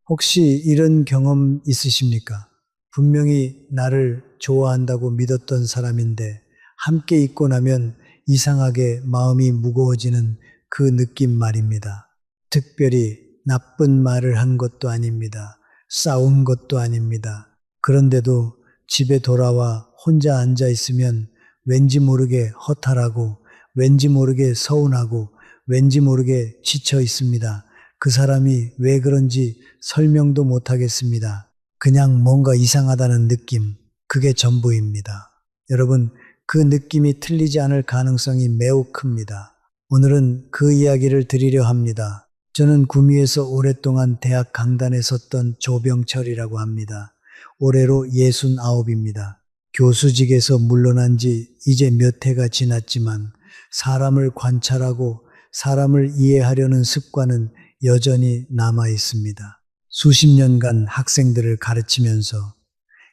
혹시 이런 경험 있으십니까? 분명히 나를 좋아한다고 믿었던 사람인데 함께 있고 나면 이상하게 마음이 무거워지는 그 느낌 말입니다. 특별히 나쁜 말을 한 것도 아닙니다. 싸운 것도 아닙니다. 그런데도 집에 돌아와 혼자 앉아 있으면 왠지 모르게 허탈하고 왠지 모르게 서운하고 왠지 모르게 지쳐 있습니다. 그 사람이 왜 그런지 설명도 못하겠습니다. 그냥 뭔가 이상하다는 느낌, 그게 전부입니다. 여러분, 그 느낌이 틀리지 않을 가능성이 매우 큽니다. 오늘은 그 이야기를 드리려 합니다. 저는 구미에서 오랫동안 대학 강단에 섰던 조병철이라고 합니다. 올해로 69입니다. 교수직에서 물러난 지 이제 몇 해가 지났지만 사람을 관찰하고 사람을 이해하려는 습관은 여전히 남아 있습니다. 수십 년간 학생들을 가르치면서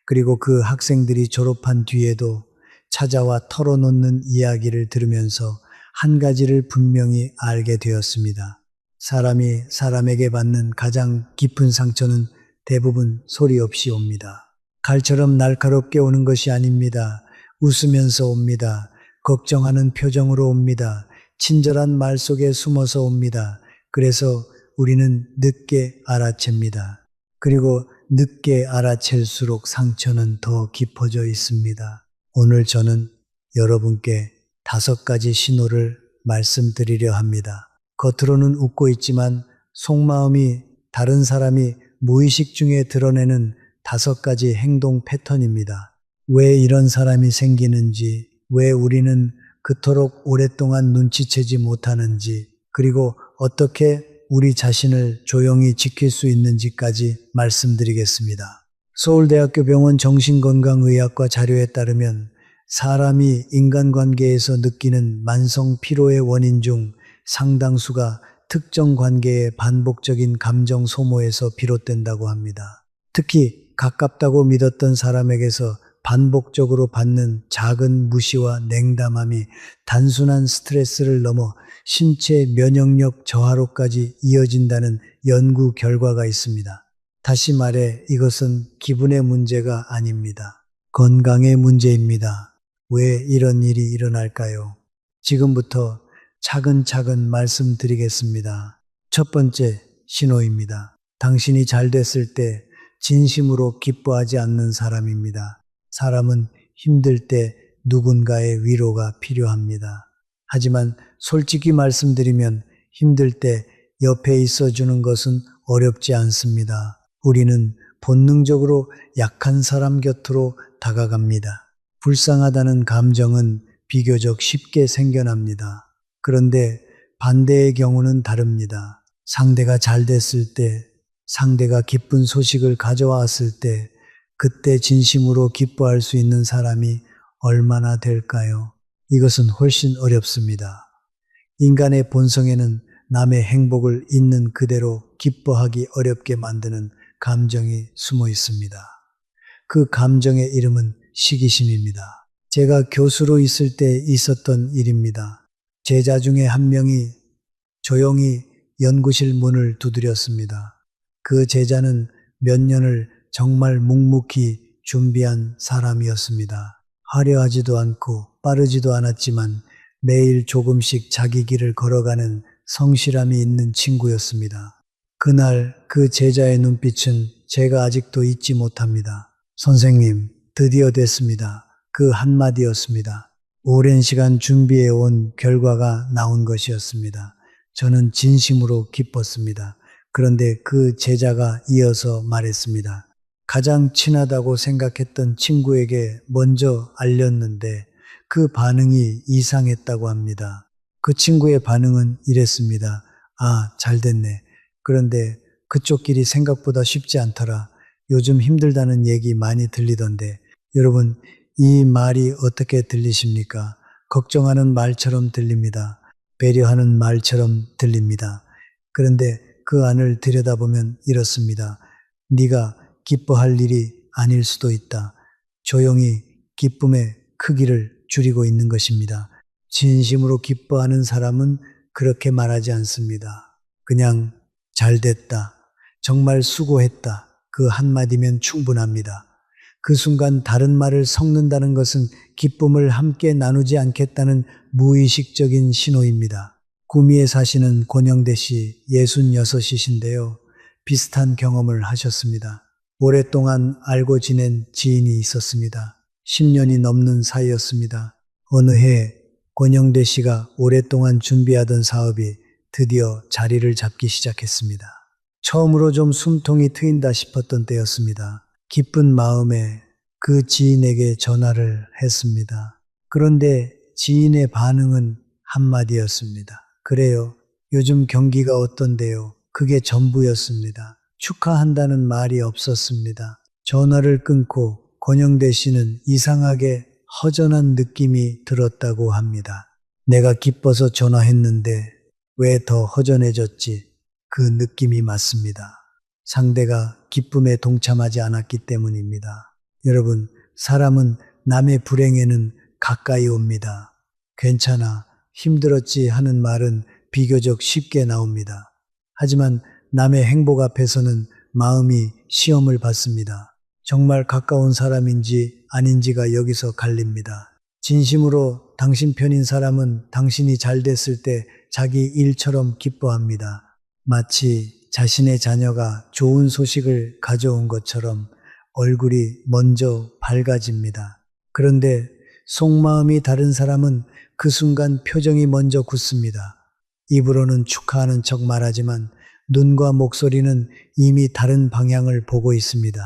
그리고 그 학생들이 졸업한 뒤에도 찾아와 털어놓는 이야기를 들으면서 한 가지를 분명히 알게 되었습니다. 사람이 사람에게 받는 가장 깊은 상처는 대부분 소리 없이 옵니다. 칼처럼 날카롭게 오는 것이 아닙니다. 웃으면서 옵니다. 걱정하는 표정으로 옵니다. 친절한 말 속에 숨어서 옵니다. 그래서 우리는 늦게 알아챕니다. 그리고 늦게 알아챌수록 상처는 더 깊어져 있습니다. 오늘 저는 여러분께 5가지 신호를 말씀드리려 합니다. 겉으로는 웃고 있지만 속마음이 다른 사람이 무의식 중에 드러내는 5가지 행동 패턴입니다. 왜 이런 사람이 생기는지, 왜 우리는 그토록 오랫동안 눈치채지 못하는지, 그리고 어떻게 우리 자신을 조용히 지킬 수 있는지까지 말씀드리겠습니다. 서울대학교 병원 정신건강의학과 자료에 따르면 사람이 인간관계에서 느끼는 만성 피로의 원인 중 상당수가 특정 관계의 반복적인 감정 소모에서 비롯된다고 합니다. 특히 가깝다고 믿었던 사람에게서 반복적으로 받는 작은 무시와 냉담함이 단순한 스트레스를 넘어 신체 면역력 저하로까지 이어진다는 연구 결과가 있습니다. 다시 말해 이것은 기분의 문제가 아닙니다. 건강의 문제입니다. 왜 이런 일이 일어날까요? 지금부터 차근차근 말씀드리겠습니다. 첫 번째 신호입니다. 당신이 잘 됐을 때 진심으로 기뻐하지 않는 사람입니다. 사람은 힘들 때 누군가의 위로가 필요합니다. 하지만 솔직히 말씀드리면 힘들 때 옆에 있어주는 것은 어렵지 않습니다. 우리는 본능적으로 약한 사람 곁으로 다가갑니다. 불쌍하다는 감정은 비교적 쉽게 생겨납니다. 그런데 반대의 경우는 다릅니다. 상대가 잘 됐을 때, 상대가 기쁜 소식을 가져왔을 때, 그때 진심으로 기뻐할 수 있는 사람이 얼마나 될까요? 이것은 훨씬 어렵습니다. 인간의 본성에는 남의 행복을 있는 그대로 기뻐하기 어렵게 만드는 감정이 숨어 있습니다. 그 감정의 이름은 시기심입니다. 제가 교수로 있을 때 있었던 일입니다. 제자 중에 한 명이 조용히 연구실 문을 두드렸습니다. 그 제자는 몇 년을 정말 묵묵히 준비한 사람이었습니다. 화려하지도 않고 빠르지도 않았지만 매일 조금씩 자기 길을 걸어가는 성실함이 있는 친구였습니다. 그날 그 제자의 눈빛은 제가 아직도 잊지 못합니다. 선생님, 드디어 됐습니다. 그 한마디였습니다. 오랜 시간 준비해 온 결과가 나온 것이었습니다. 저는 진심으로 기뻤습니다. 그런데 그 제자가 이어서 말했습니다. 가장 친하다고 생각했던 친구에게 먼저 알렸는데 그 반응이 이상했다고 합니다. 그 친구의 반응은 이랬습니다. 아, 잘 됐네. 그런데 그쪽 길이 생각보다 쉽지 않더라. 요즘 힘들다는 얘기 많이 들리던데. 여러분, 이 말이 어떻게 들리십니까? 걱정하는 말처럼 들립니다. 배려하는 말처럼 들립니다. 그런데 그 안을 들여다보면 이렇습니다. 네가 기뻐할 일이 아닐 수도 있다. 조용히 기쁨의 크기를 줄이고 있는 것입니다. 진심으로 기뻐하는 사람은 그렇게 말하지 않습니다. 그냥 잘 됐다. 정말 수고했다. 그 한마디면 충분합니다. 그 순간 다른 말을 섞는다는 것은 기쁨을 함께 나누지 않겠다는 무의식적인 신호입니다. 구미에 사시는 권영대 씨 66이신데요. 비슷한 경험을 하셨습니다. 오랫동안 알고 지낸 지인이 있었습니다. 10년이 넘는 사이였습니다. 어느 해 권영대 씨가 오랫동안 준비하던 사업이 드디어 자리를 잡기 시작했습니다. 처음으로 좀 숨통이 트인다 싶었던 때였습니다. 기쁜 마음에 그 지인에게 전화를 했습니다. 그런데 지인의 반응은 한마디였습니다. 그래요. 요즘 경기가 어떤데요? 그게 전부였습니다. 축하한다는 말이 없었습니다. 전화를 끊고 권영대 씨는 이상하게 허전한 느낌이 들었다고 합니다. 내가 기뻐서 전화했는데 왜 더 허전해졌지? 그 느낌이 맞습니다. 상대가 기쁨에 동참하지 않았기 때문입니다. 여러분, 사람은 남의 불행에는 가까이 옵니다. 괜찮아, 힘들었지 하는 말은 비교적 쉽게 나옵니다. 하지만 남의 행복 앞에서는 마음이 시험을 받습니다. 정말 가까운 사람인지 아닌지가 여기서 갈립니다. 진심으로 당신 편인 사람은 당신이 잘 됐을 때 자기 일처럼 기뻐합니다. 마치 자신의 자녀가 좋은 소식을 가져온 것처럼 얼굴이 먼저 밝아집니다. 그런데 속마음이 다른 사람은 그 순간 표정이 먼저 굳습니다. 입으로는 축하하는 척 말하지만 눈과 목소리는 이미 다른 방향을 보고 있습니다.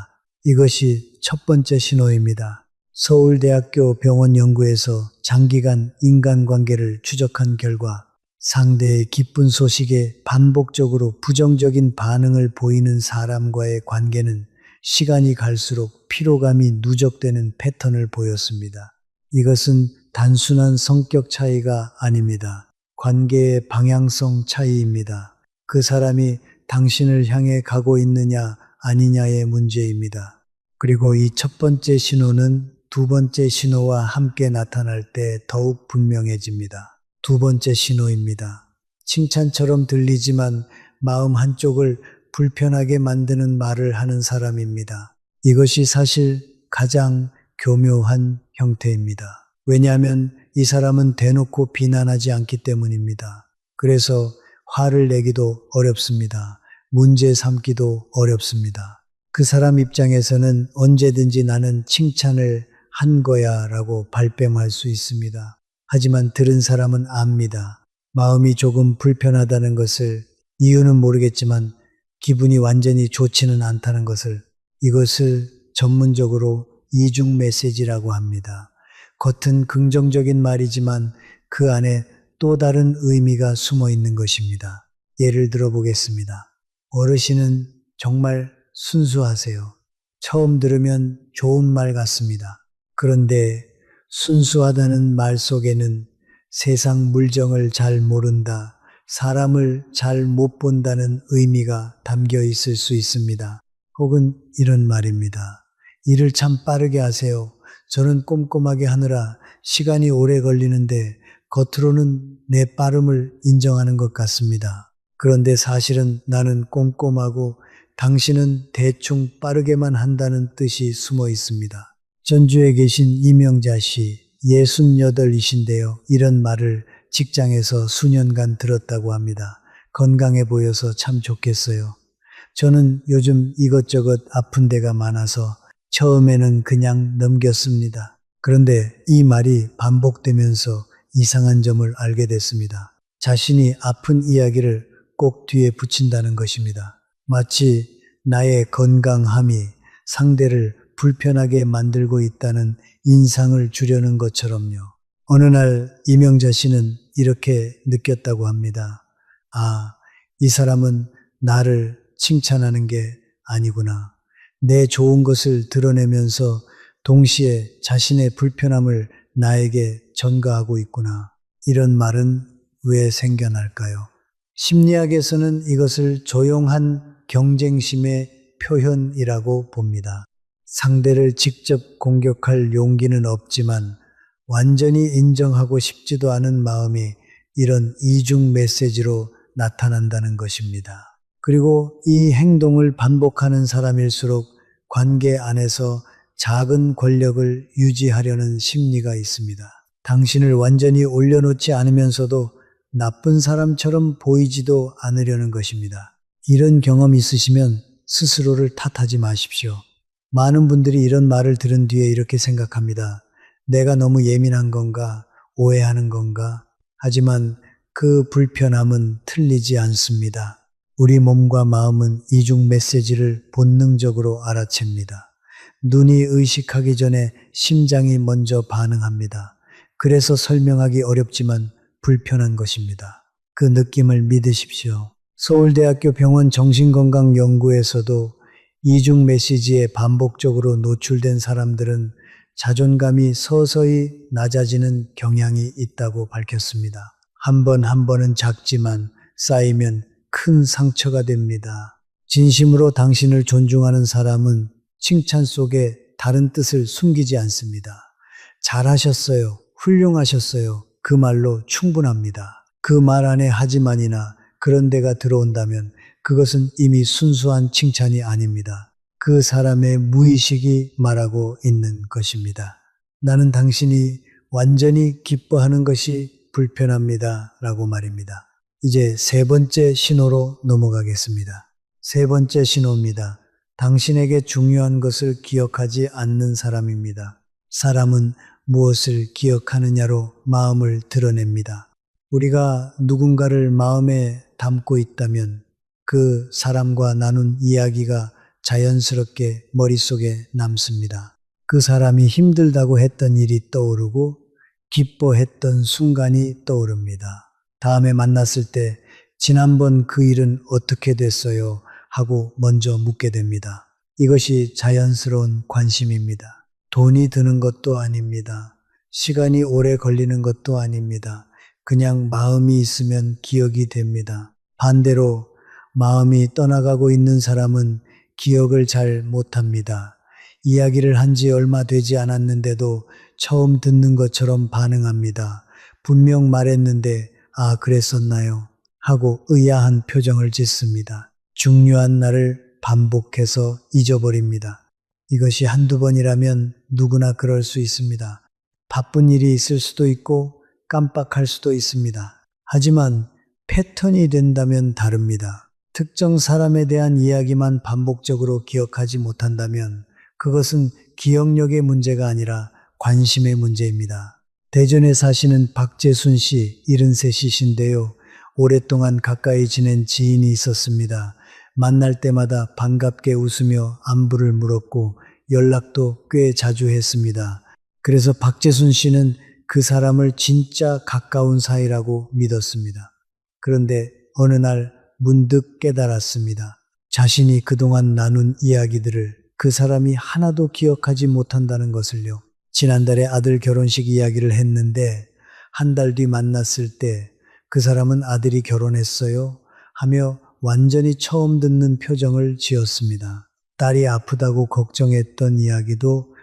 이것이 첫 번째 신호입니다. 서울대학교 병원 연구에서 장기간 인간관계를 추적한 결과 상대의 기쁜 소식에 반복적으로 부정적인 반응을 보이는 사람과의 관계는 시간이 갈수록 피로감이 누적되는 패턴을 보였습니다. 이것은 단순한 성격 차이가 아닙니다. 관계의 방향성 차이입니다. 그 사람이 당신을 향해 가고 있느냐 아니냐의 문제입니다. 그리고 이 첫 번째 신호는 두 번째 신호와 함께 나타날 때 더욱 분명해집니다. 두 번째 신호입니다. 칭찬처럼 들리지만 마음 한쪽을 불편하게 만드는 말을 하는 사람입니다. 이것이 사실 가장 교묘한 형태입니다. 왜냐하면 이 사람은 대놓고 비난하지 않기 때문입니다. 그래서 화를 내기도 어렵습니다. 문제 삼기도 어렵습니다. 그 사람 입장에서는 언제든지 나는 칭찬을 한 거야 라고 발뺌할 수 있습니다. 하지만 들은 사람은 압니다. 마음이 조금 불편하다는 것을, 이유는 모르겠지만 기분이 완전히 좋지는 않다는 것을, 이것을 전문적으로 이중 메시지라고 합니다. 겉은 긍정적인 말이지만 그 안에 또 다른 의미가 숨어 있는 것입니다. 예를 들어 보겠습니다. 어르신은 정말 순수하세요. 처음 들으면 좋은 말 같습니다. 그런데 순수하다는 말 속에는 세상 물정을 잘 모른다, 사람을 잘 못 본다는 의미가 담겨 있을 수 있습니다. 혹은 이런 말입니다. 일을 참 빠르게 하세요. 저는 꼼꼼하게 하느라 시간이 오래 걸리는데 겉으로는 내 빠름을 인정하는 것 같습니다. 그런데 사실은 나는 꼼꼼하고 당신은 대충 빠르게만 한다는 뜻이 숨어 있습니다. 전주에 계신 이명자 씨 68이신데요. 이런 말을 직장에서 수년간 들었다고 합니다. 건강해 보여서 참 좋겠어요. 저는 요즘 이것저것 아픈 데가 많아서 처음에는 그냥 넘겼습니다. 그런데 이 말이 반복되면서 이상한 점을 알게 됐습니다. 자신이 아픈 이야기를 꼭 뒤에 붙인다는 것입니다. 마치 나의 건강함이 상대를 불편하게 만들고 있다는 인상을 주려는 것처럼요. 어느 날 이명자 씨는 이렇게 느꼈다고 합니다. 아, 이 사람은 나를 칭찬하는 게 아니구나. 내 좋은 것을 드러내면서 동시에 자신의 불편함을 나에게 전가하고 있구나. 이런 말은 왜 생겨날까요? 심리학에서는 이것을 조용한 경쟁심의 표현이라고 봅니다. 상대를 직접 공격할 용기는 없지만 완전히 인정하고 싶지도 않은 마음이 이런 이중 메시지로 나타난다는 것입니다. 그리고 이 행동을 반복하는 사람일수록 관계 안에서 작은 권력을 유지하려는 심리가 있습니다. 당신을 완전히 올려놓지 않으면서도 나쁜 사람처럼 보이지도 않으려는 것입니다. 이런 경험 있으시면 스스로를 탓하지 마십시오. 많은 분들이 이런 말을 들은 뒤에 이렇게 생각합니다. 내가 너무 예민한 건가? 오해하는 건가? 하지만 그 불편함은 틀리지 않습니다. 우리 몸과 마음은 이중 메시지를 본능적으로 알아챕니다. 눈이 의식하기 전에 심장이 먼저 반응합니다. 그래서 설명하기 어렵지만 불편한 것입니다. 그 느낌을 믿으십시오. 서울대학교 병원 정신건강연구에서도 이중 메시지에 반복적으로 노출된 사람들은 자존감이 서서히 낮아지는 경향이 있다고 밝혔습니다. 한 번 한 번은 작지만 쌓이면 큰 상처가 됩니다. 진심으로 당신을 존중하는 사람은 칭찬 속에 다른 뜻을 숨기지 않습니다. 잘하셨어요. 훌륭하셨어요. 그 말로 충분합니다. 그 말 안에 하지만이나 그런데가 들어온다면 그것은 이미 순수한 칭찬이 아닙니다. 그 사람의 무의식이 말하고 있는 것입니다. 나는 당신이 완전히 기뻐하는 것이 불편합니다. 라고 말입니다. 이제 세 번째 신호로 넘어가겠습니다. 세 번째 신호입니다. 당신에게 중요한 것을 기억하지 않는 사람입니다. 사람은 무엇을 기억하느냐로 마음을 드러냅니다. 우리가 누군가를 마음에 담고 있다면 그 사람과 나눈 이야기가 자연스럽게 머릿속에 남습니다. 그 사람이 힘들다고 했던 일이 떠오르고 기뻐했던 순간이 떠오릅니다. 다음에 만났을 때 지난번 그 일은 어떻게 됐어요? 하고 먼저 묻게 됩니다. 이것이 자연스러운 관심입니다. 돈이 드는 것도 아닙니다. 시간이 오래 걸리는 것도 아닙니다. 그냥 마음이 있으면 기억이 됩니다. 반대로 마음이 떠나가고 있는 사람은 기억을 잘 못합니다. 이야기를 한 지 얼마 되지 않았는데도 처음 듣는 것처럼 반응합니다. 분명 말했는데 아 그랬었나요? 하고 의아한 표정을 짓습니다. 중요한 날을 반복해서 잊어버립니다. 이것이 한두 번이라면 누구나 그럴 수 있습니다. 바쁜 일이 있을 수도 있고 깜빡할 수도 있습니다. 하지만 패턴이 된다면 다릅니다. 특정 사람에 대한 이야기만 반복적으로 기억하지 못한다면 그것은 기억력의 문제가 아니라 관심의 문제입니다. 대전에 사시는 박재순 씨 73이신데요. 오랫동안 가까이 지낸 지인이 있었습니다. 만날 때마다 반갑게 웃으며 안부를 물었고 연락도 꽤 자주 했습니다. 그래서 박재순 씨는 그 사람을 진짜 가까운 사이라고 믿었습니다. 그런데 어느 날 문득 깨달았습니다. 자신이 그동안 나눈 이야기들을 그 사람이 하나도 기억하지 못한다는 것을요. 지난달에 아들 결혼식 이야기를 했는데 한 달 뒤 만났을 때 그 사람은 아들이 결혼했어요 하며 완전히 처음 듣는 표정을 지었습니다. 딸이 아프다고 걱정했던 이야기도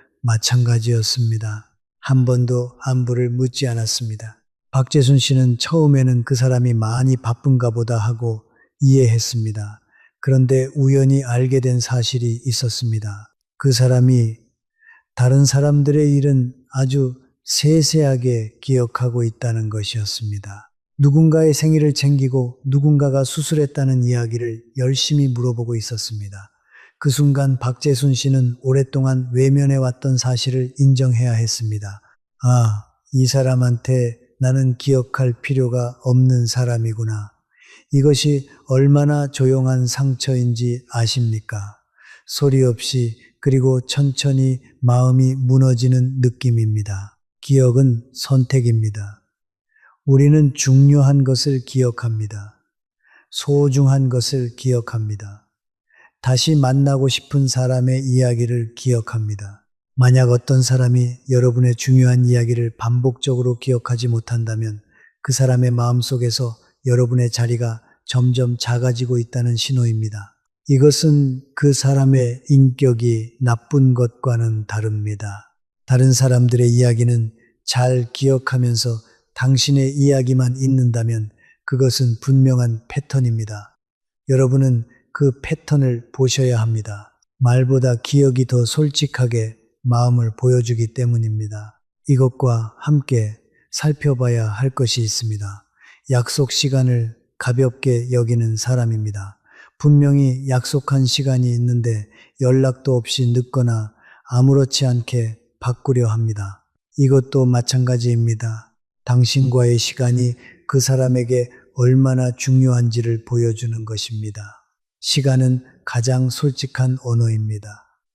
마찬가지였습니다. 한 번도 안부를 묻지 않았습니다. 박재순 씨는 처음에는 그 사람이 많이 바쁜가 보다 하고 이해했습니다. 그런데 우연히 알게 된 사실이 있었습니다. 그 사람이 다른 사람들의 일은 아주 세세하게 기억하고 있다는 것이었습니다. 누군가의 생일을 챙기고 누군가가 수술했다는 이야기를 열심히 물어보고 있었습니다. 그 순간 박재순 씨는 오랫동안 외면해왔던 사실을 인정해야 했습니다. 아, 이 사람한테 나는 기억할 필요가 없는 사람이구나. 이것이 얼마나 조용한 상처인지 아십니까? 소리 없이 그리고 천천히 마음이 무너지는 느낌입니다. 기억은 선택입니다. 우리는 중요한 것을 기억합니다. 소중한 것을 기억합니다. 다시 만나고 싶은 사람의 이야기를 기억합니다. 만약 어떤 사람이 여러분의 중요한 이야기를 반복적으로 기억하지 못한다면 그 사람의 마음속에서 여러분의 자리가 점점 작아지고 있다는 신호입니다. 이것은 그 사람의 인격이 나쁜 것과는 다릅니다. 다른 사람들의 이야기는 잘 기억하면서 당신의 이야기만 있는다면 그것은 분명한 패턴입니다. 여러분은 그 패턴을 보셔야 합니다. 말보다 기억이 더 솔직하게 마음을 보여주기 때문입니다. 이것과 함께 살펴봐야 할 것이 있습니다. 약속 시간을 가볍게 여기는 사람입니다. 분명히 약속한 시간이 있는데 연락도 없이 늦거나 아무렇지 않게 바꾸려 합니다. 이것도 마찬가지입니다. 당신과의 시간이 그 사람에게 얼마나 중요한지를 보여주는 것입니다. 시간은 가장 솔직한 언어입니다.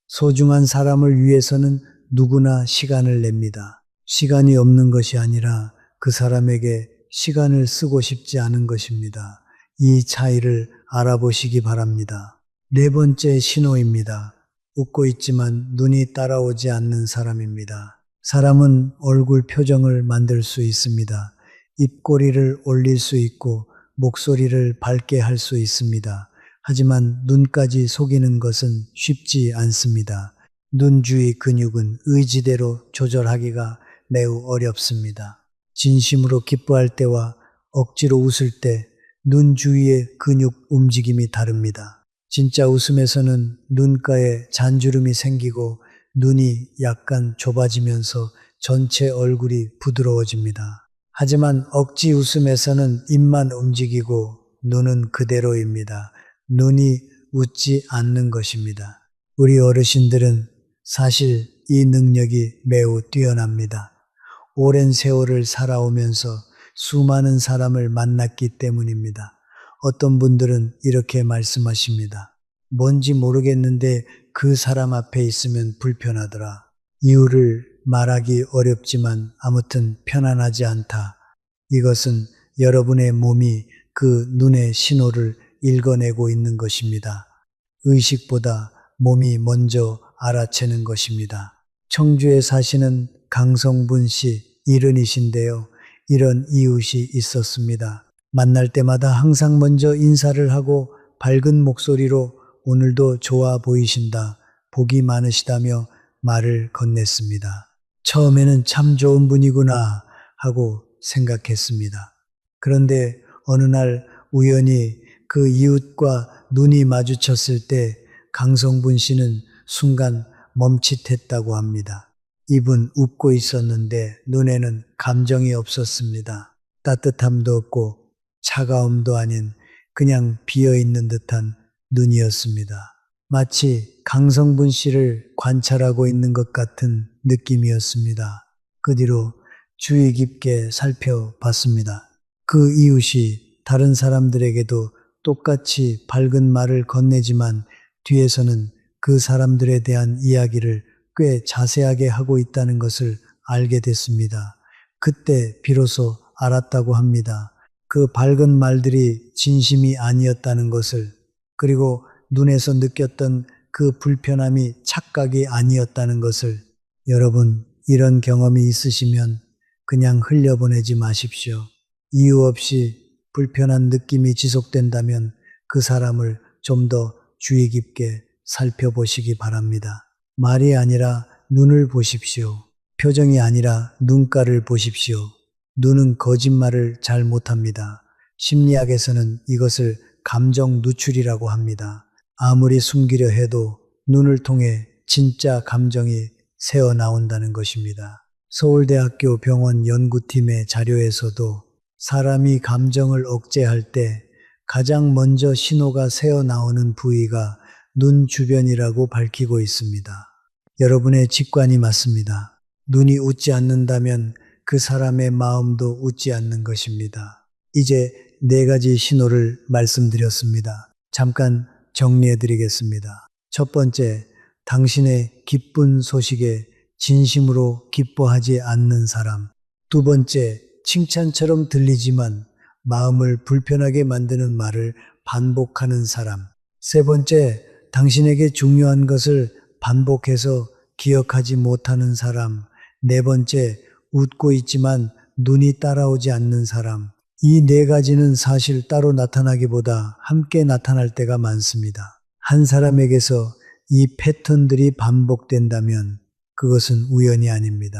소중한 사람을 위해서는 누구나 시간을 냅니다. 시간이 없는 것이 아니라 그 사람에게 시간을 쓰고 싶지 않은 것입니다. 이 차이를 알아보시기 바랍니다. 네 번째 신호입니다. 웃고 있지만 눈이 따라오지 않는 사람입니다. 사람은 얼굴 표정을 만들 수 있습니다. 입꼬리를 올릴 수 있고 목소리를 밝게 할 수 있습니다. 하지만 눈까지 속이는 것은 쉽지 않습니다. 눈 주위 근육은 의지대로 조절하기가 매우 어렵습니다. 진심으로 기뻐할 때와 억지로 웃을 때 눈 주위의 근육 움직임이 다릅니다. 진짜 웃음에서는 눈가에 잔주름이 생기고 눈이 약간 좁아지면서 전체 얼굴이 부드러워집니다. 하지만 억지 웃음에서는 입만 움직이고 눈은 그대로입니다. 눈이 웃지 않는 것입니다. 우리 어르신들은 사실 이 능력이 매우 뛰어납니다. 오랜 세월을 살아오면서 수많은 사람을 만났기 때문입니다. 어떤 분들은 이렇게 말씀하십니다. 뭔지 모르겠는데 그 사람 앞에 있으면 불편하더라. 이유를 말하기 어렵지만 아무튼 편안하지 않다. 이것은 여러분의 몸이 그 눈의 신호를 읽어내고 있는 것입니다. 의식보다 몸이 먼저 알아채는 것입니다. 청주에 사시는 강성분 씨, 일흔이신데요. 이런 이웃이 있었습니다. 만날 때마다 항상 먼저 인사를 하고 밝은 목소리로 오늘도 좋아 보이신다, 복이 많으시다며 말을 건넸습니다. 처음에는 참 좋은 분이구나 하고 생각했습니다. 그런데 어느 날 우연히 그 이웃과 눈이 마주쳤을 때 강성분 씨는 순간 멈칫했다고 합니다. 입은 웃고 있었는데 눈에는 감정이 없었습니다. 따뜻함도 없고 차가움도 아닌 그냥 비어있는 듯한 눈이었습니다. 마치 강성분 씨를 관찰하고 있는 것 같은 느낌이었습니다. 그 뒤로 주의 깊게 살펴봤습니다. 그 이웃이 다른 사람들에게도 똑같이 밝은 말을 건네지만 뒤에서는 그 사람들에 대한 이야기를 꽤 자세하게 하고 있다는 것을 알게 됐습니다. 그때 비로소 알았다고 합니다. 그 밝은 말들이 진심이 아니었다는 것을, 그리고 눈에서 느꼈던 그 불편함이 착각이 아니었다는 것을. 여러분, 이런 경험이 있으시면 그냥 흘려보내지 마십시오. 이유 없이 불편한 느낌이 지속된다면 그 사람을 좀 더 주의 깊게 살펴보시기 바랍니다. 말이 아니라 눈을 보십시오. 표정이 아니라 눈가를 보십시오. 눈은 거짓말을 잘 못합니다. 심리학에서는 이것을 감정 누출이라고 합니다. 아무리 숨기려 해도 눈을 통해 진짜 감정이 새어 나온다는 것입니다. 서울대학교 병원 연구팀의 자료에서도 사람이 감정을 억제할 때 가장 먼저 신호가 새어 나오는 부위가 눈 주변이라고 밝히고 있습니다. 여러분의 직관이 맞습니다. 눈이 웃지 않는다면 그 사람의 마음도 웃지 않는 것입니다. 이제 네 가지 신호를 말씀드렸습니다. 잠깐 정리해 드리겠습니다. 첫 번째, 당신의 기쁜 소식에 진심으로 기뻐하지 않는 사람. 두 번째, 칭찬처럼 들리지만 마음을 불편하게 만드는 말을 반복하는 사람. 세 번째, 당신에게 중요한 것을 반복해서 기억하지 못하는 사람. 네 번째, 웃고 있지만 눈이 따라오지 않는 사람. 이 네 가지는 사실 따로 나타나기보다 함께 나타날 때가 많습니다. 한 사람에게서 이 패턴들이 반복된다면 그것은 우연이 아닙니다.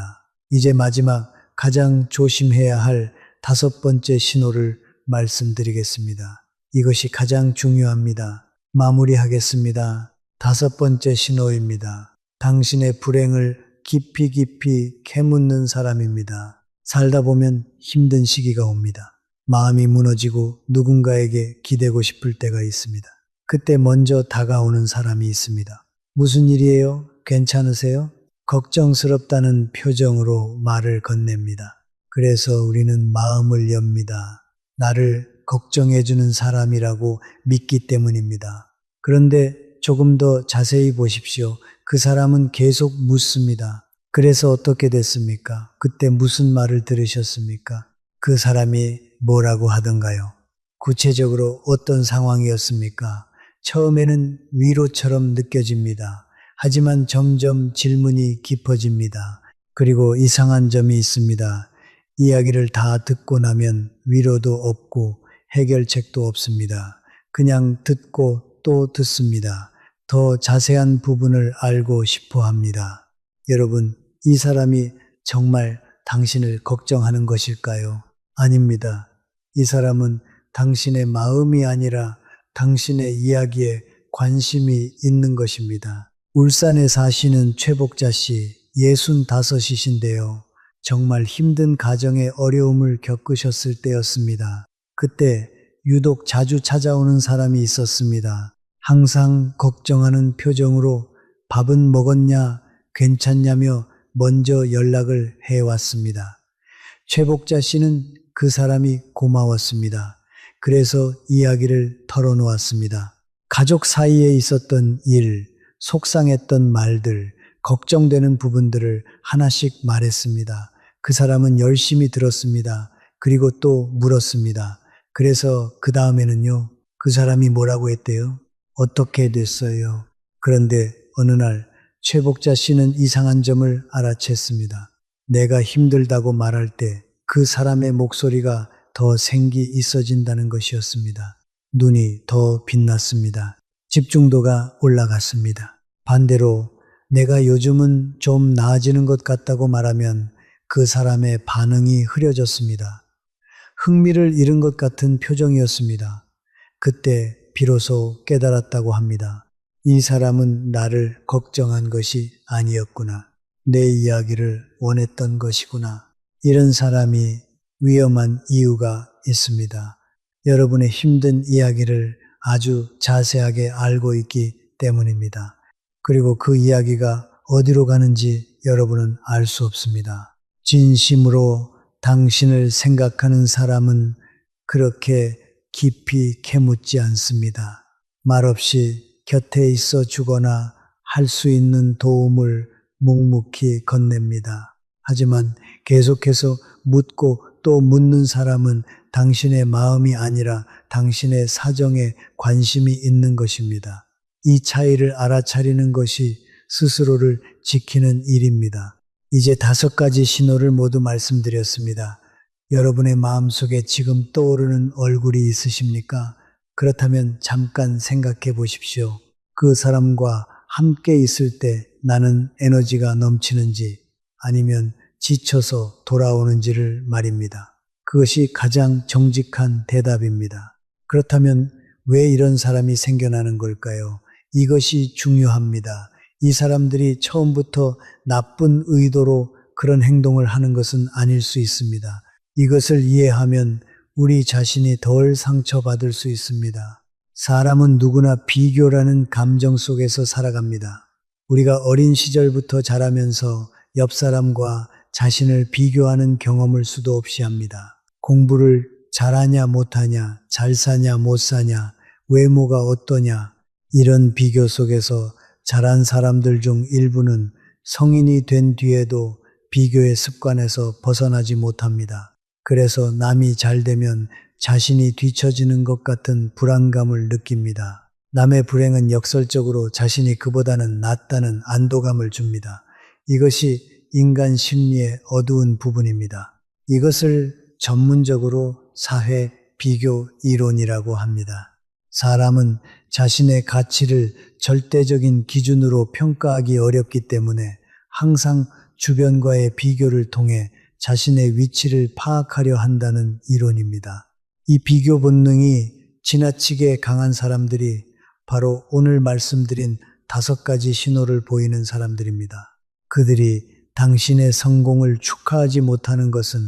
이제 마지막 가장 조심해야 할 다섯 번째 신호를 말씀드리겠습니다. 이것이 가장 중요합니다. 마무리하겠습니다. 5번째 신호입니다. 당신의 불행을 깊이 깊이 캐묻는 사람입니다. 살다 보면 힘든 시기가 옵니다. 마음이 무너지고 누군가에게 기대고 싶을 때가 있습니다. 그때 먼저 다가오는 사람이 있습니다. 무슨 일이에요? 괜찮으세요? 걱정스럽다는 표정으로 말을 건넵니다. 그래서 우리는 마음을 엽니다. 나를 걱정해주는 사람이라고 믿기 때문입니다. 그런데 조금 더 자세히 보십시오. 그 사람은 계속 묻습니다. 그래서 어떻게 됐습니까? 그때 무슨 말을 들으셨습니까? 그 사람이 뭐라고 하던가요? 구체적으로 어떤 상황이었습니까? 처음에는 위로처럼 느껴집니다. 하지만 점점 질문이 깊어집니다. 그리고 이상한 점이 있습니다. 이야기를 다 듣고 나면 위로도 없고 해결책도 없습니다. 그냥 듣고 또 듣습니다. 더 자세한 부분을 알고 싶어 합니다. 여러분, 이 사람이 정말 당신을 걱정하는 것일까요? 아닙니다. 이 사람은 당신의 마음이 아니라 당신의 이야기에 관심이 있는 것입니다. 울산에 사시는 최복자 씨, 65이신데요. 정말 힘든 가정의 어려움을 겪으셨을 때였습니다. 그때 유독 자주 찾아오는 사람이 있었습니다. 항상 걱정하는 표정으로 밥은 먹었냐, 괜찮냐며 먼저 연락을 해왔습니다. 최복자 씨는 그 사람이 고마웠습니다. 그래서 이야기를 털어놓았습니다. 가족 사이에 있었던 일, 속상했던 말들, 걱정되는 부분들을 하나씩 말했습니다. 그 사람은 열심히 들었습니다. 그리고 또 물었습니다. 그래서 그 다음에는요, 그 사람이 뭐라고 했대요? 어떻게 됐어요? 그런데 어느 날 최복자 씨는 이상한 점을 알아챘습니다. 내가 힘들다고 말할 때 그 사람의 목소리가 더 생기 있어진다는 것이었습니다. 눈이 더 빛났습니다. 집중도가 올라갔습니다. 반대로 내가 요즘은 좀 나아지는 것 같다고 말하면 그 사람의 반응이 흐려졌습니다. 흥미를 잃은 것 같은 표정이었습니다. 그때 비로소 깨달았다고 합니다. 이 사람은 나를 걱정한 것이 아니었구나. 내 이야기를 원했던 것이구나. 이런 사람이 위험한 이유가 있습니다. 여러분의 힘든 이야기를 아주 자세하게 알고 있기 때문입니다. 그리고 그 이야기가 어디로 가는지 여러분은 알 수 없습니다. 진심으로 당신을 생각하는 사람은 그렇게 깊이 캐묻지 않습니다. 말없이 곁에 있어 주거나 할 수 있는 도움을 묵묵히 건넵니다. 하지만 계속해서 묻고 또 묻는 사람은 당신의 마음이 아니라 당신의 사정에 관심이 있는 것입니다. 이 차이를 알아차리는 것이 스스로를 지키는 일입니다. 이제 5가지 신호를 모두 말씀드렸습니다. 여러분의 마음속에 지금 떠오르는 얼굴이 있으십니까? 그렇다면 잠깐 생각해 보십시오. 그 사람과 함께 있을 때 나는 에너지가 넘치는지 아니면 지쳐서 돌아오는지를 말입니다. 그것이 가장 정직한 대답입니다. 그렇다면 왜 이런 사람이 생겨나는 걸까요? 이것이 중요합니다. 이 사람들이 처음부터 나쁜 의도로 그런 행동을 하는 것은 아닐 수 있습니다. 이것을 이해하면 우리 자신이 덜 상처받을 수 있습니다. 사람은 누구나 비교라는 감정 속에서 살아갑니다. 우리가 어린 시절부터 자라면서 옆 사람과 자신을 비교하는 경험을 수도 없이 합니다. 공부를 잘하냐 못하냐, 잘 사냐 못 사냐, 외모가 어떠냐, 이런 비교 속에서 자란 사람들 중 일부는 성인이 된 뒤에도 비교의 습관에서 벗어나지 못합니다. 그래서 남이 잘 되면 자신이 뒤처지는 것 같은 불안감을 느낍니다. 남의 불행은 역설적으로 자신이 그보다는 낫다는 안도감을 줍니다. 이것이 인간 심리의 어두운 부분입니다. 이것을 전문적으로 사회 비교 이론이라고 합니다. 사람은 자신의 가치를 절대적인 기준으로 평가하기 어렵기 때문에 항상 주변과의 비교를 통해 자신의 위치를 파악하려 한다는 이론입니다. 이 비교 본능이 지나치게 강한 사람들이 바로 오늘 말씀드린 5가지 신호를 보이는 사람들입니다. 그들이 당신의 성공을 축하하지 못하는 것은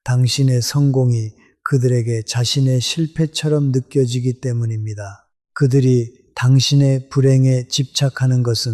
당신의 성공이 그들에게 자신의 실패처럼 느껴지기 때문입니다. 그들이 당신의 불행에 집착하는 것은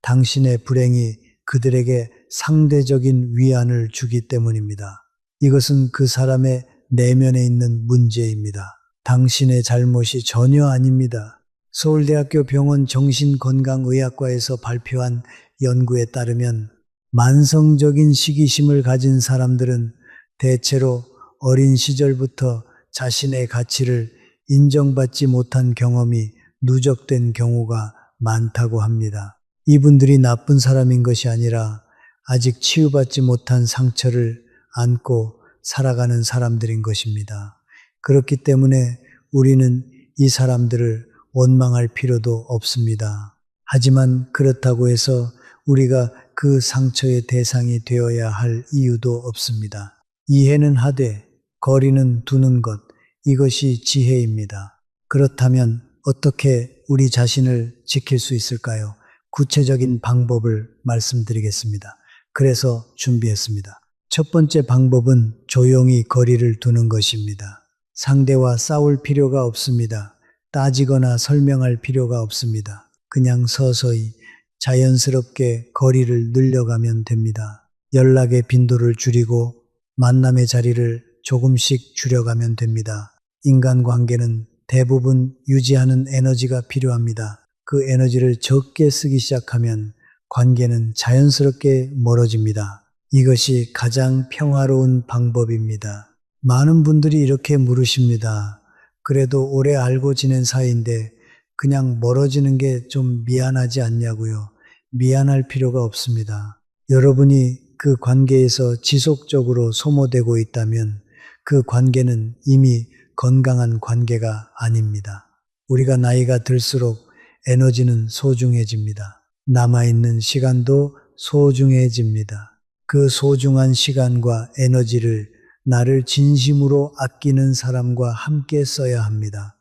당신의 불행이 그들에게 상대적인 위안을 주기 때문입니다. 이것은 그 사람의 내면에 있는 문제입니다. 당신의 잘못이 전혀 아닙니다. 서울대학교 병원 정신건강의학과에서 발표한 연구에 따르면 만성적인 시기심을 가진 사람들은 대체로 어린 시절부터 자신의 가치를 인정받지 못한 경험이 누적된 경우가 많다고 합니다. 이분들이 나쁜 사람인 것이 아니라 아직 치유받지 못한 상처를 안고 살아가는 사람들인 것입니다. 그렇기 때문에 우리는 이 사람들을 원망할 필요도 없습니다. 하지만 그렇다고 해서 우리가 그 상처의 대상이 되어야 할 이유도 없습니다. 이해는 하되 거리는 두는 것, 이것이 지혜입니다. 그렇다면 어떻게 우리 자신을 지킬 수 있을까요? 구체적인 방법을 말씀드리겠습니다. 그래서 준비했습니다. 첫 번째 방법은 조용히 거리를 두는 것입니다. 상대와 싸울 필요가 없습니다. 따지거나 설명할 필요가 없습니다. 그냥 서서히 자연스럽게 거리를 늘려가면 됩니다. 연락의 빈도를 줄이고 만남의 자리를 조금씩 줄여가면 됩니다. 인간관계는 대부분 유지하는 에너지가 필요합니다. 그 에너지를 적게 쓰기 시작하면 관계는 자연스럽게 멀어집니다. 이것이 가장 평화로운 방법입니다. 많은 분들이 이렇게 물으십니다. 그래도 오래 알고 지낸 사이인데 그냥 멀어지는 게 좀 미안하지 않냐고요. 미안할 필요가 없습니다. 여러분이 그 관계에서 지속적으로 소모되고 있다면 그 관계는 이미 건강한 관계가 아닙니다. 우리가 나이가 들수록 에너지는 소중해집니다. 남아있는 시간도 소중해집니다. 그 소중한 시간과 에너지를 나를 진심으로 아끼는 사람과 함께 써야 합니다.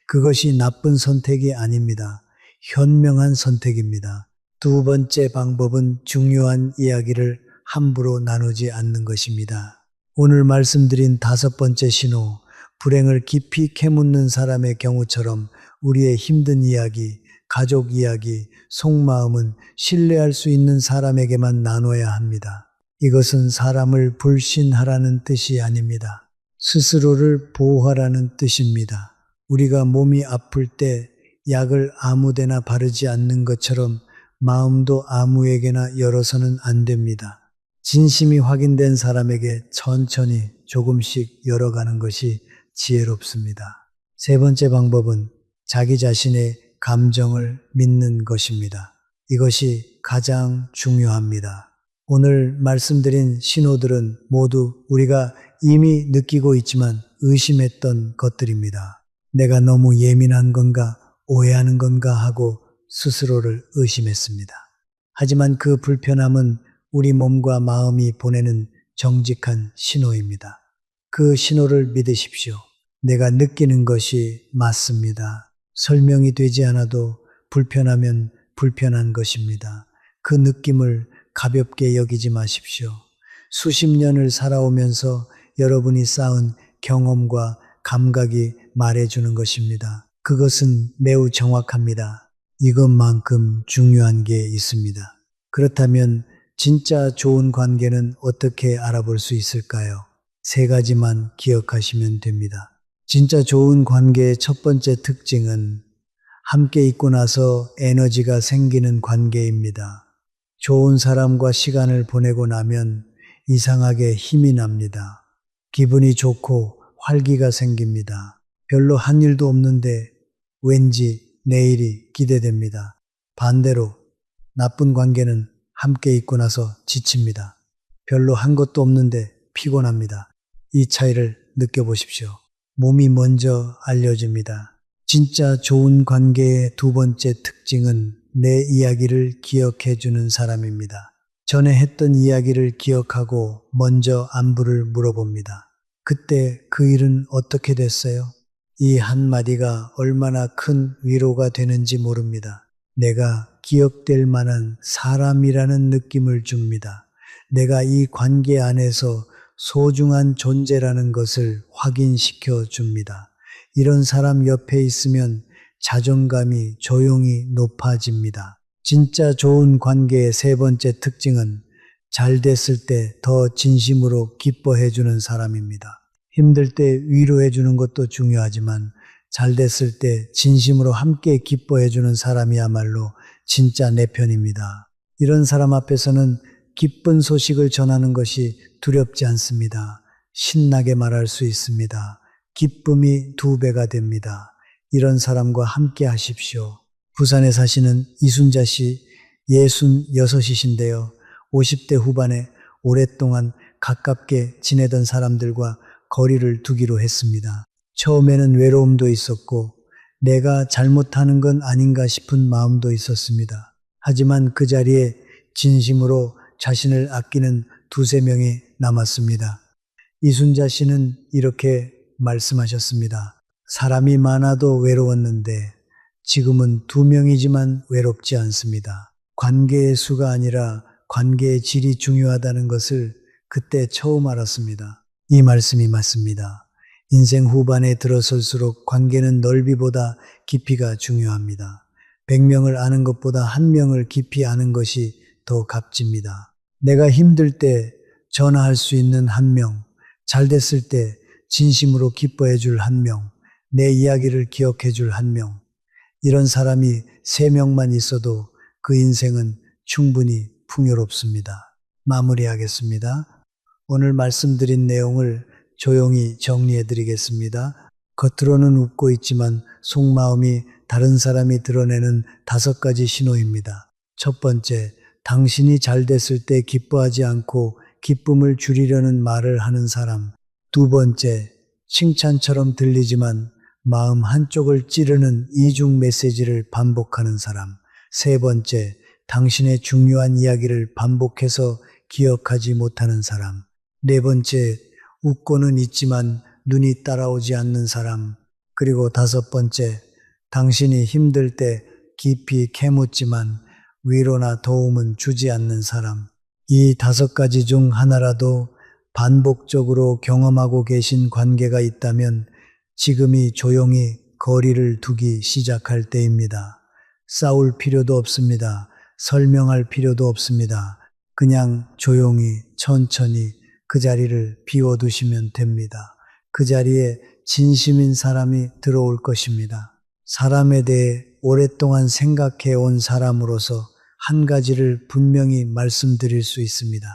그것이 나쁜 선택이 아닙니다. 현명한 선택입니다. 두 번째 방법은 중요한 이야기를 함부로 나누지 않는 것입니다. 오늘 말씀드린 5번째 신호, 불행을 깊이 캐묻는 사람의 경우처럼 우리의 힘든 이야기, 가족 이야기, 속마음은 신뢰할 수 있는 사람에게만 나눠야 합니다. 이것은 사람을 불신하라는 뜻이 아닙니다. 스스로를 보호하라는 뜻입니다. 우리가 몸이 아플 때 약을 아무데나 바르지 않는 것처럼 마음도 아무에게나 열어서는 안 됩니다. 진심이 확인된 사람에게 천천히 조금씩 열어가는 것이 지혜롭습니다. 세 번째 방법은 자기 자신의 감정을 믿는 것입니다. 이것이 가장 중요합니다. 오늘 말씀드린 신호들은 모두 우리가 이미 느끼고 있지만 의심했던 것들입니다. 내가 너무 예민한 건가, 오해하는 건가 하고 스스로를 의심했습니다. 하지만 그 불편함은 우리 몸과 마음이 보내는 정직한 신호입니다. 그 신호를 믿으십시오. 내가 느끼는 것이 맞습니다. 설명이 되지 않아도 불편하면 불편한 것입니다. 그 느낌을 가볍게 여기지 마십시오. 수십 년을 살아오면서 여러분이 쌓은 경험과 감각이 말해주는 것입니다. 그것은 매우 정확합니다. 이것만큼 중요한 게 있습니다. 그렇다면 진짜 좋은 관계는 어떻게 알아볼 수 있을까요? 3가지만 기억하시면 됩니다. 진짜 좋은 관계의 첫 번째 특징은 함께 있고 나서 에너지가 생기는 관계입니다. 좋은 사람과 시간을 보내고 나면 이상하게 힘이 납니다. 기분이 좋고 활기가 생깁니다. 별로 한 일도 없는데 왠지 내일이 기대됩니다. 반대로 나쁜 관계는 함께 있고 나서 지칩니다. 별로 한 것도 없는데 피곤합니다. 이 차이를 느껴보십시오. 몸이 먼저 알려줍니다. 진짜 좋은 관계의 두 번째 특징은 내 이야기를 기억해주는 사람입니다. 전에 했던 이야기를 기억하고 먼저 안부를 물어봅니다. 그때 그 일은 어떻게 됐어요? 이 한마디가 얼마나 큰 위로가 되는지 모릅니다. 내가 기억될 만한 사람이라는 느낌을 줍니다. 내가 이 관계 안에서 소중한 존재라는 것을 확인시켜 줍니다. 이런 사람 옆에 있으면 자존감이 조용히 높아집니다. 진짜 좋은 관계의 세 번째 특징은 잘 됐을 때 더 진심으로 기뻐해 주는 사람입니다. 힘들 때 위로해 주는 것도 중요하지만 잘 됐을 때 진심으로 함께 기뻐해 주는 사람이야말로 진짜 내 편입니다. 이런 사람 앞에서는 기쁜 소식을 전하는 것이 두렵지 않습니다. 신나게 말할 수 있습니다. 기쁨이 2배가 됩니다. 이런 사람과 함께 하십시오. 부산에 사시는 이순자 씨 66이신데요. 50대 후반에 오랫동안 가깝게 지내던 사람들과 거리를 두기로 했습니다. 처음에는 외로움도 있었고 내가 잘못하는 건 아닌가 싶은 마음도 있었습니다. 하지만 그 자리에 진심으로 자신을 아끼는 2~3명이 남았습니다. 이순자 씨는 이렇게 말씀하셨습니다. 사람이 많아도 외로웠는데 지금은 2명이지만 외롭지 않습니다. 관계의 수가 아니라 관계의 질이 중요하다는 것을 그때 처음 알았습니다. 이 말씀이 맞습니다. 인생 후반에 들어설수록 관계는 넓이보다 깊이가 중요합니다. 100명을 아는 것보다 1명을 깊이 아는 것이 더 값집니다. 내가 힘들 때 전화할 수 있는 1명, 잘 됐을 때 진심으로 기뻐해 줄 1명, 내 이야기를 기억해 줄 1명, 이런 사람이 3명만 있어도 그 인생은 충분히 풍요롭습니다. 마무리하겠습니다. 오늘 말씀드린 내용을 조용히 정리해 드리겠습니다. 겉으로는 웃고 있지만 속마음이 다른 사람이 드러내는 5가지 신호입니다. 첫 번째, 당신이 잘 됐을 때 기뻐하지 않고 기쁨을 줄이려는 말을 하는 사람. 2번째, 칭찬처럼 들리지만 마음 한쪽을 찌르는 이중 메시지를 반복하는 사람. 3번째, 당신의 중요한 이야기를 반복해서 기억하지 못하는 사람. 4번째, 웃고는 있지만 눈이 따라오지 않는 사람. 그리고 5번째, 당신이 힘들 때 깊이 캐묻지만 위로나 도움은 주지 않는 사람. 이 5가지 중 하나라도 반복적으로 경험하고 계신 관계가 있다면 지금이 조용히 거리를 두기 시작할 때입니다. 싸울 필요도 없습니다. 설명할 필요도 없습니다. 그냥 조용히 천천히 그 자리를 비워두시면 됩니다. 그 자리에 진심인 사람이 들어올 것입니다. 사람에 대해 오랫동안 생각해 온 사람으로서 한 가지를 분명히 말씀드릴 수 있습니다.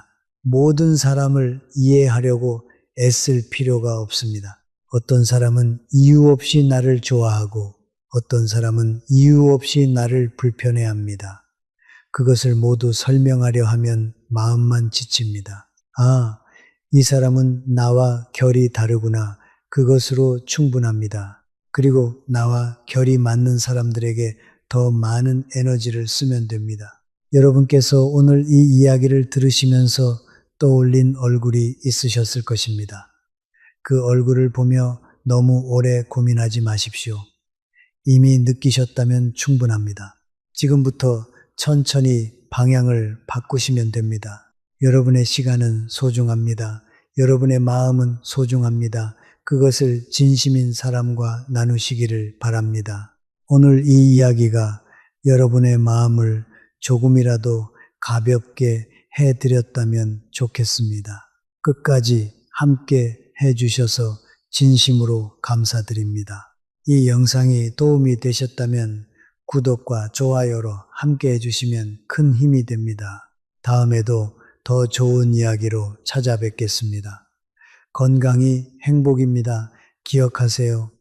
모든 사람을 이해하려고 애쓸 필요가 없습니다. 어떤 사람은 이유 없이 나를 좋아하고 어떤 사람은 이유 없이 나를 불편해합니다. 그것을 모두 설명하려 하면 마음만 지칩니다. 아, 이 사람은 나와 결이 다르구나. 그것으로 충분합니다. 그리고 나와 결이 맞는 사람들에게 더 많은 에너지를 쓰면 됩니다. 여러분께서 오늘 이 이야기를 들으시면서 떠올린 얼굴이 있으셨을 것입니다. 그 얼굴을 보며 너무 오래 고민하지 마십시오. 이미 느끼셨다면 충분합니다. 지금부터 천천히 방향을 바꾸시면 됩니다. 여러분의 시간은 소중합니다. 여러분의 마음은 소중합니다. 그것을 진심인 사람과 나누시기를 바랍니다. 오늘 이 이야기가 여러분의 마음을 조금이라도 가볍게 해드렸다면 좋겠습니다. 끝까지 함께 해주셔서 진심으로 감사드립니다. 이 영상이 도움이 되셨다면 구독과 좋아요로 함께 해주시면 큰 힘이 됩니다. 다음에도 더 좋은 이야기로 찾아뵙겠습니다. 건강이 행복입니다. 기억하세요.